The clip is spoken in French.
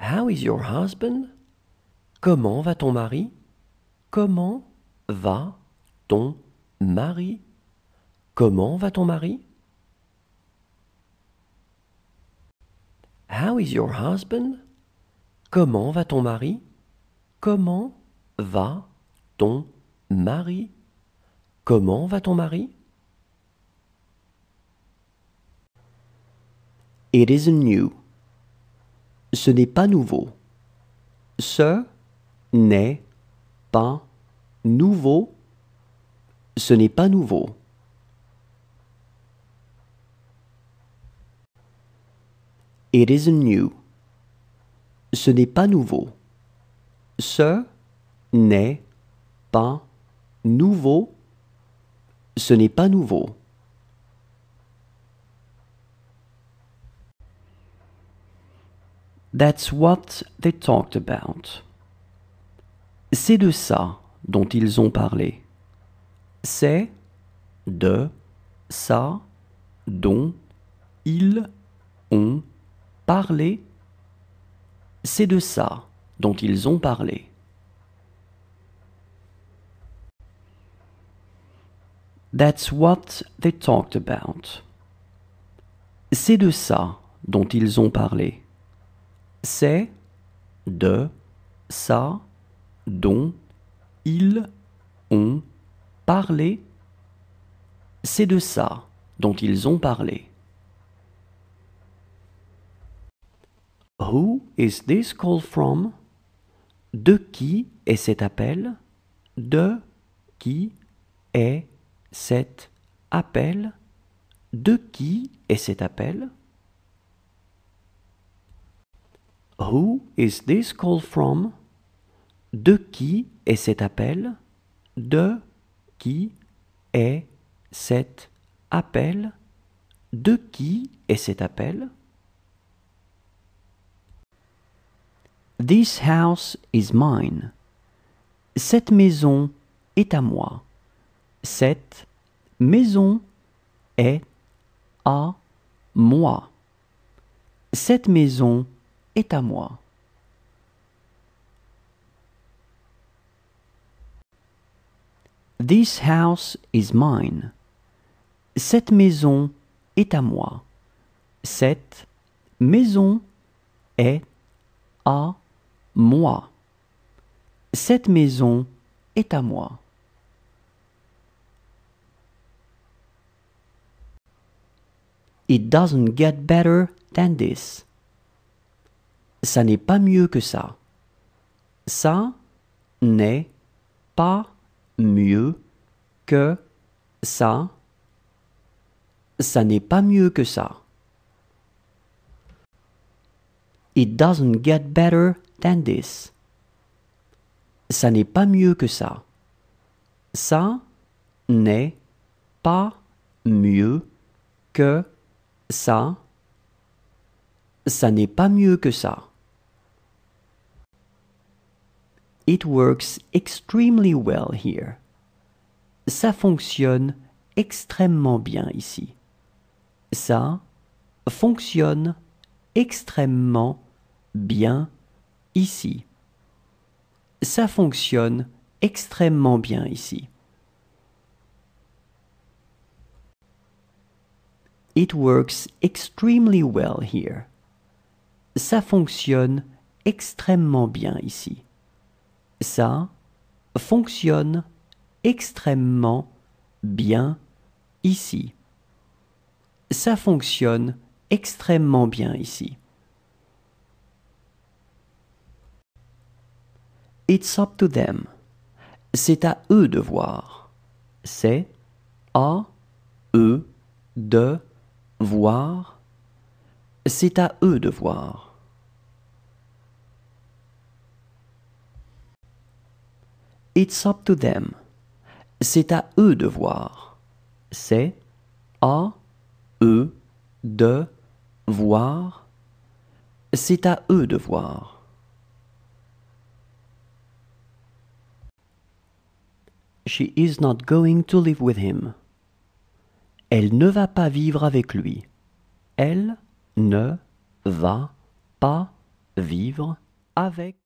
How is your husband? Comment va ton mari? Comment va ton mari? Comment va ton mari? How is your husband? Comment va ton mari? Comment va ton mari? Comment va ton mari? It isn't new. Ce n'est pas nouveau. Ce n'est pas nouveau. Ce n'est pas nouveau. It isn't new. Ce n'est pas nouveau. Ce n'est pas nouveau. Ce n'est pas nouveau. That's what they talked about. C'est de ça dont ils ont parlé. C'est de ça dont ils ont parlé. C'est de ça dont ils ont parlé. That's what they talked about. C'est de ça dont ils ont parlé. C'est de ça dont ils ont parlé. C'est de ça dont ils ont parlé. Who is this call from? De qui est cet appel? De qui est cet appel? De qui est cet appel? Who is this call from? De qui est cet appel? De qui est cet appel? De qui est cet appel? This house is mine. Cette maison est à moi. Cette maison est à moi. Cette maison est à moi. This house is mine. Cette maison est à moi. Cette maison est à moi. Cette maison est à moi. It doesn't get better than this. Ça n'est pas mieux que ça. Ça n'est pas mieux que ça. Ça n'est pas mieux que ça. It doesn't get better than this. Ça n'est pas mieux que ça. Ça n'est pas mieux que ça. Ça n'est pas mieux que ça. It works extremely well here. Ça fonctionne extrêmement bien ici. Ça fonctionne extrêmement bien ici. Ça fonctionne extrêmement bien ici. It works extremely well here. Ça fonctionne extrêmement bien ici. Ça fonctionne extrêmement bien ici. Ça fonctionne extrêmement bien ici. It's up to them. C'est à eux de voir. C'est à eux de voir. C'est à eux de voir. It's up to them. C'est à eux de voir. C'est à eux de voir. C'est à eux de voir. She is not going to live with him. Elle ne va pas vivre avec lui. Elle ne va pas vivre avec.